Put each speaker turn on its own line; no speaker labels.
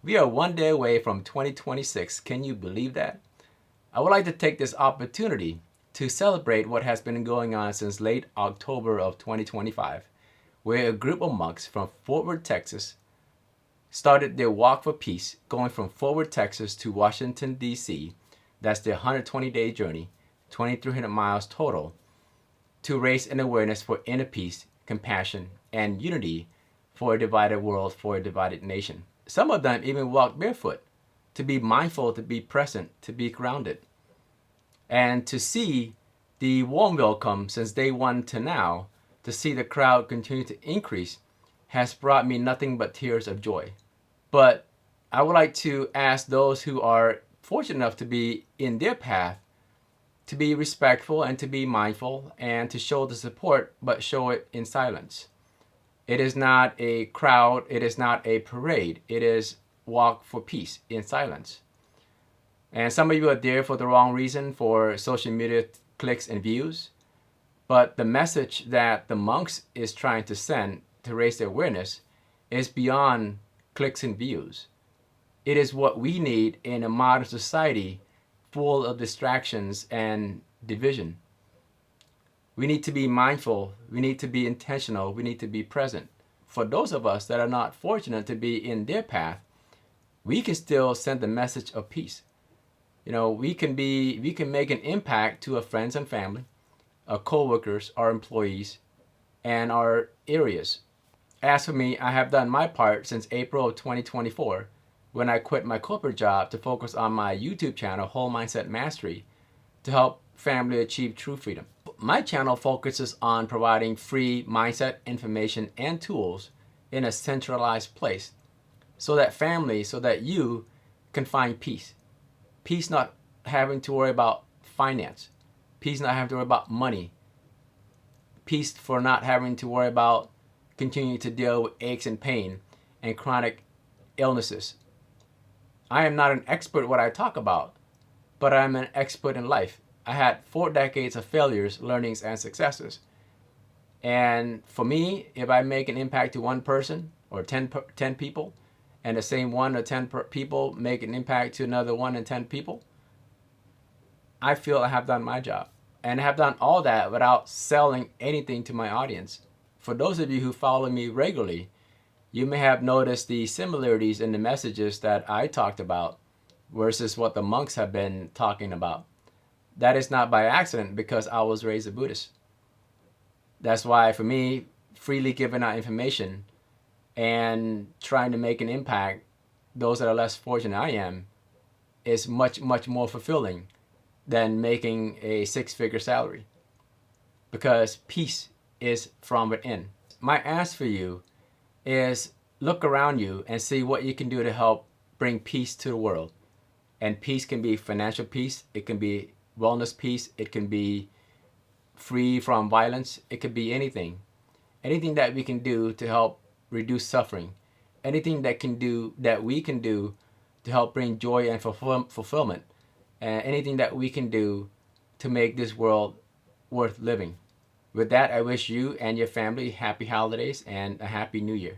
We are one day away from 2026. Can you believe that? I would like to take this opportunity to celebrate what has been going on since late October of 2025, where a group of monks from Fort Worth, Texas, started their walk for peace, going from Fort Worth, Texas to Washington, D.C. That's their 120-day journey, 2,300 miles total, to raise an awareness for inner peace, compassion, and unity for a divided world, for a divided nation. Some of them even walked barefoot to be mindful, to be present, to be grounded. And to see the warm welcome since day one to now, to see the crowd continue to increase, has brought me nothing but tears of joy. But I would like to ask those who are fortunate enough to be in their path to be respectful and to be mindful and to show the support, but show it in silence. It is not a crowd, it is not a parade, it is walk for peace in silence. And some of you are there for the wrong reason, for social media clicks and views. But the message that the monks is trying to send to raise their awareness is beyond clicks and views. It is what we need in a modern society full of distractions and division. We need to be mindful, we need to be intentional, we need to be present. For those of us that are not fortunate to be in their path, we can still send the message of peace. We can make an impact to our friends and family, our co-workers, our employees, and our areas. As for me, I have done my part since April of 2024 when I quit my corporate job to focus on my YouTube channel, Whole Mindset Mastery, to help family achieve true freedom. My channel focuses on providing free mindset information and tools in a centralized place so that you can find peace. Peace not having to worry about finance. Peace not having to worry about money. Peace for not having to worry about continuing to deal with aches and pain and chronic illnesses. I am not an expert at what I talk about, but I'm an expert in life. I had 4 decades of failures, learnings, and successes. And for me, if I make an impact to one person or 10 people, and the same 1 or 10 people make an impact to another 1 and 10 people, I feel I have done my job. And I have done all that without selling anything to my audience. For those of you who follow me regularly, you may have noticed the similarities in the messages that I talked about versus what the monks have been talking about. That is not by accident, because I was raised a Buddhist. That's why for me, freely giving out information and trying to make an impact, those that are less fortunate than I am, is much, much more fulfilling than making a 6-figure salary. Because peace is from within. My ask for you is look around you and see what you can do to help bring peace to the world. And peace can be financial peace, it can be wellness peace, it can be free from violence, it could be anything. Anything that we can do to help reduce suffering. Anything that we can do to help bring joy and fulfillment. And anything that we can do to make this world worth living. With that, I wish you and your family happy holidays and a happy new year.